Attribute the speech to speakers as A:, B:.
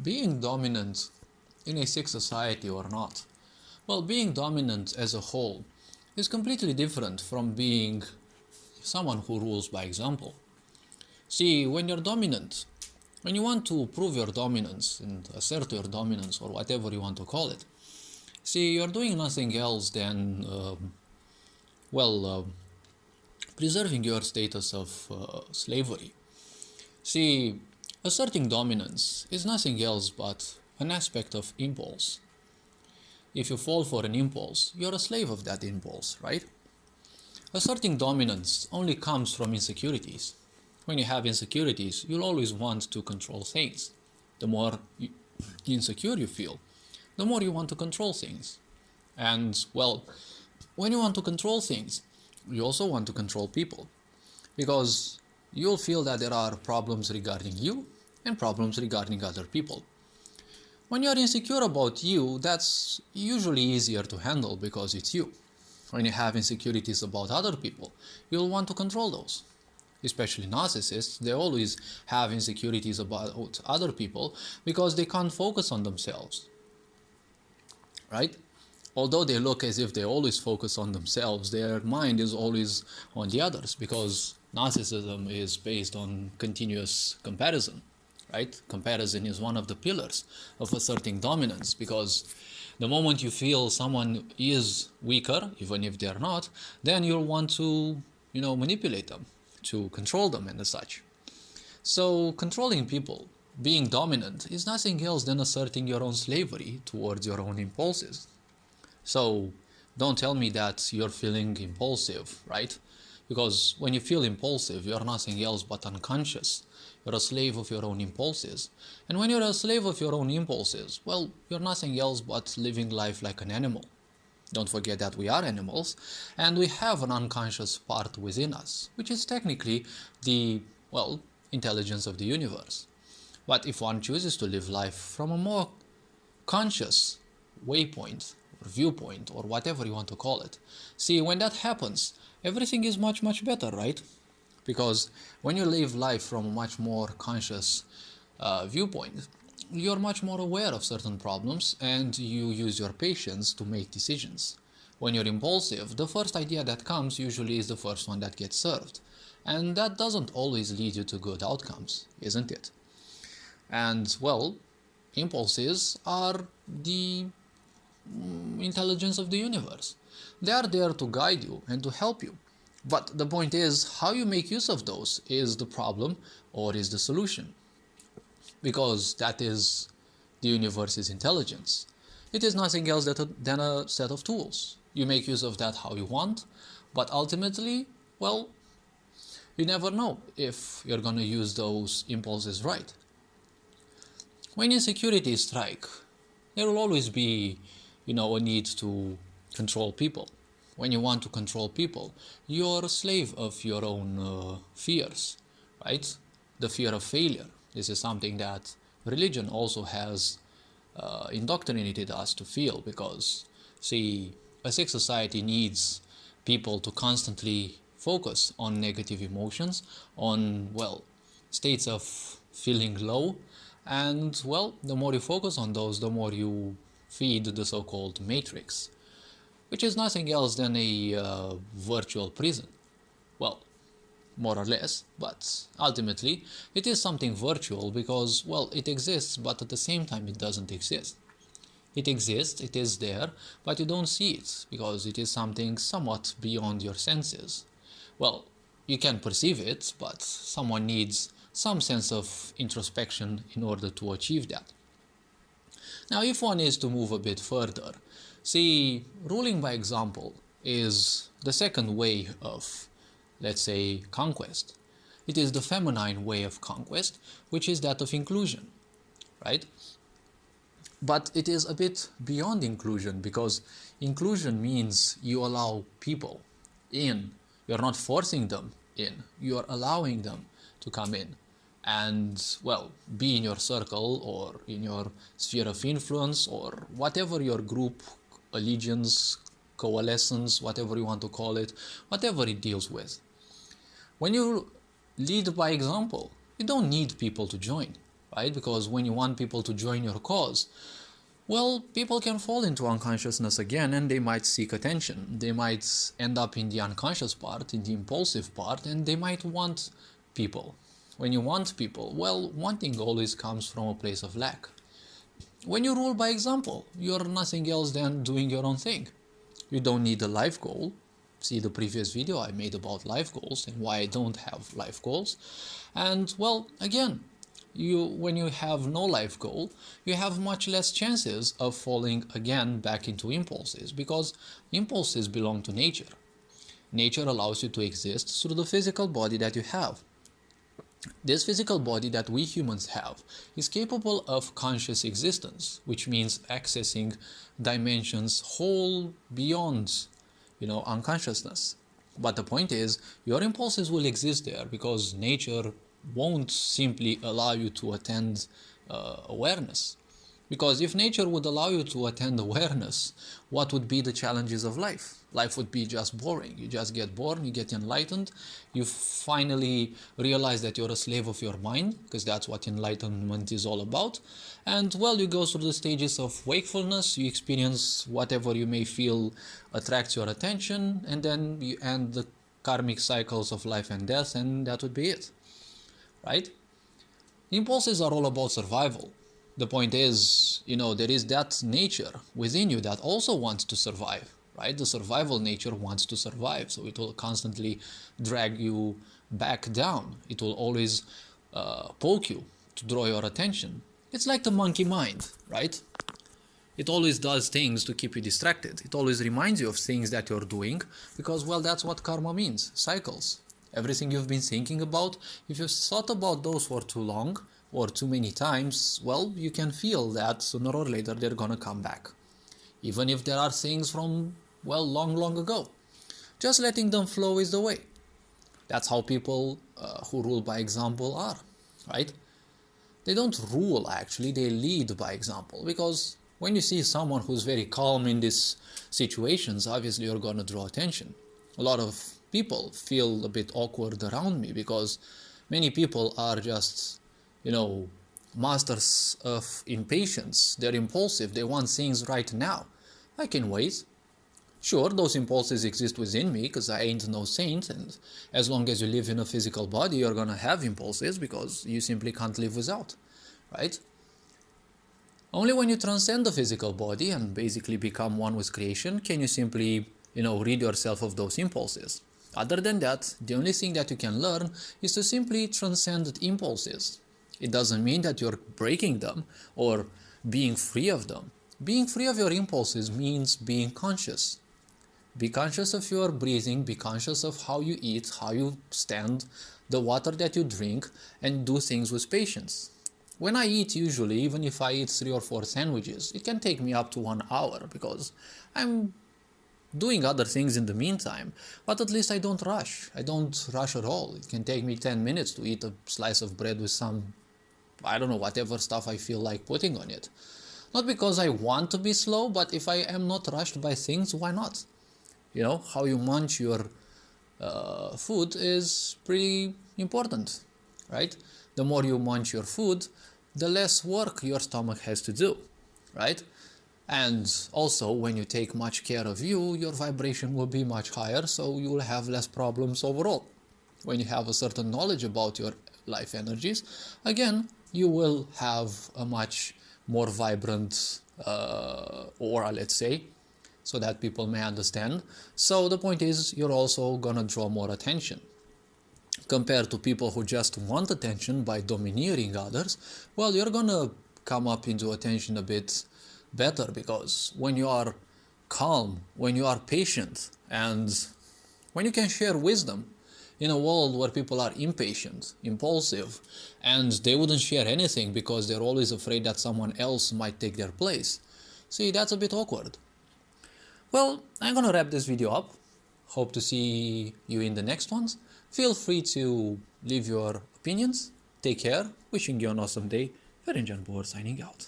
A: being dominant in a sick society or not? Well, being dominant as a whole is completely different from being someone who rules by example. See, when you're dominant, when you want to prove your dominance and assert your dominance or whatever you want to call it, see, you're doing nothing else than, preserving your status of slavery. See, asserting dominance is nothing else but an aspect of impulse. If you fall for an impulse, you're a slave of that impulse, right? Asserting dominance only comes from insecurities. When you have insecurities, you'll always want to control things. The more insecure you feel, the more you want to control things. And, well, when you want to control things, you also want to control people. Because you'll feel that there are problems regarding you and problems regarding other people. When you're insecure about you, that's usually easier to handle because it's you. When you have insecurities about other people, you'll want to control those. Especially narcissists, they always have insecurities about other people because they can't focus on themselves. Right? Although they look as if they always focus on themselves, their mind is always on the others because narcissism is based on continuous comparison. Right? Comparison is one of the pillars of asserting dominance because the moment you feel someone is weaker, even if they're not, then you'll want to, manipulate them, to control them and such. So controlling people, being dominant, is nothing else than asserting your own slavery towards your own impulses. So don't tell me that you're feeling impulsive, right? Because when you feel impulsive, you're nothing else but unconscious. You're a slave of your own impulses. And when you're a slave of your own impulses, well, you're nothing else but living life like an animal. Don't forget that we are animals, and we have an unconscious part within us, which is technically the, intelligence of the universe. But if one chooses to live life from a more conscious waypoint, or viewpoint, or whatever you want to call it, see, when that happens, everything is much, much better, right? Because when you live life from a much more conscious viewpoint, you're much more aware of certain problems and you use your patience to make decisions. When you're impulsive, the first idea that comes usually is the first one that gets served. And that doesn't always lead you to good outcomes, isn't it? And, impulses are the intelligence of the universe. They are there to guide you and to help you. But the point is, how you make use of those is the problem or is the solution. Because that is the universe's intelligence. It is nothing else than a set of tools. You make use of that how you want, but ultimately, you never know if you're going to use those impulses right. When insecurities strike, there will always be, a need to control people. When you want to control people, you're a slave of your own fears, right? The fear of failure. This is something that religion also has indoctrinated us to feel because, see, a sick society needs people to constantly focus on negative emotions, on, states of feeling low, and, the more you focus on those, the more you feed the so-called matrix, which is nothing else than a virtual prison. More or less, but ultimately it is something virtual because, it exists, but at the same time it doesn't exist. It exists, it is there, but you don't see it because it is something somewhat beyond your senses. You can perceive it, but someone needs some sense of introspection in order to achieve that. Now, if one is to move a bit further, see, ruling by example is the second way of, let's say, conquest. It is the feminine way of conquest, which is that of inclusion, right? But it is a bit beyond inclusion because inclusion means you allow people in. You're not forcing them in. You're allowing them to come in and, be in your circle or in your sphere of influence or whatever your group, allegiance, coalescence, whatever you want to call it, whatever it deals with. When you lead by example, you don't need people to join, right? Because when you want people to join your cause, well, people can fall into unconsciousness again and they might seek attention. They might end up in the unconscious part, in the impulsive part, and they might want people. When you want people, well, wanting always comes from a place of lack. When you rule by example, you're nothing else than doing your own thing. You don't need a life goal. See the previous video I made about life goals and why I don't have life goals. And well, again, when you have no life goal, you have much less chances of falling again back into impulses, because impulses belong to nature. Nature allows you to exist through the physical body that you have. This physical body that we humans have is capable of conscious existence, which means accessing dimensions whole beyond, unconsciousness. But the point is, your impulses will exist there because nature won't simply allow you to attend awareness. Because if nature would allow you to attend awareness, what would be the challenges of life? Life would be just boring. You just get born, you get enlightened, you finally realize that you're a slave of your mind, because that's what enlightenment is all about. And well, you go through the stages of wakefulness, you experience whatever you may feel attracts your attention, and then you end the karmic cycles of life and death, and that would be it. Right? Impulses are all about survival. The point is, there is that nature within you that also wants to survive, right? The survival nature wants to survive, so it will constantly drag you back down. It will always poke you to draw your attention. It's like the monkey mind, right? It always does things to keep you distracted. It always reminds you of things that you're doing because, well, that's what karma means, cycles. Everything you've been thinking about, if you've thought about those for too long or too many times, well, you can feel that sooner or later they're gonna come back. Even if there are things from, well, long ago. Just letting them flow is the way. That's how people who rule by example are, right? They don't rule, actually, they lead by example. Because when you see someone who's very calm in these situations, obviously you're gonna draw attention. A lot of people feel a bit awkward around me because many people are just, masters of impatience. They're impulsive. They want things right now. I can wait. Sure, those impulses exist within me because I ain't no saint, and as long as you live in a physical body, you're gonna have impulses because you simply can't live without, right? Only when you transcend the physical body and basically become one with creation can you simply, rid yourself of those impulses. Other than that, the only thing that you can learn is to simply transcend impulses. It doesn't mean that you're breaking them or being free of them. Being free of your impulses means being conscious. Be conscious of your breathing, be conscious of how you eat, how you stand, the water that you drink, and do things with patience. When I eat, usually, even if I eat 3 or 4 sandwiches, it can take me up to 1 hour because I'm doing other things in the meantime, but at least I don't rush. I don't rush at all. It can take me 10 minutes to eat a slice of bread with some, whatever stuff I feel like putting on it. Not because I want to be slow, but if I am not rushed by things, why not? How you munch your food is pretty important, right? The more you munch your food, the less work your stomach has to do, right? And also, when you take much care of you, your vibration will be much higher, so you will have less problems overall. When you have a certain knowledge about your life energies, again, you will have a much more vibrant aura, let's say, so that people may understand. So the point is, you're also gonna draw more attention. Compared to people who just want attention by domineering others, well, you're gonna come up into attention a bit better, because when you are calm, when you are patient, and when you can share wisdom in a world where people are impatient, impulsive, and they wouldn't share anything because they're always afraid that someone else might take their place. See, that's a bit awkward. Well, I'm gonna wrap this video up. Hope to see you in the next ones. Feel free to leave your opinions. Take care. Wishing you an awesome day. Ferencan Boer signing out.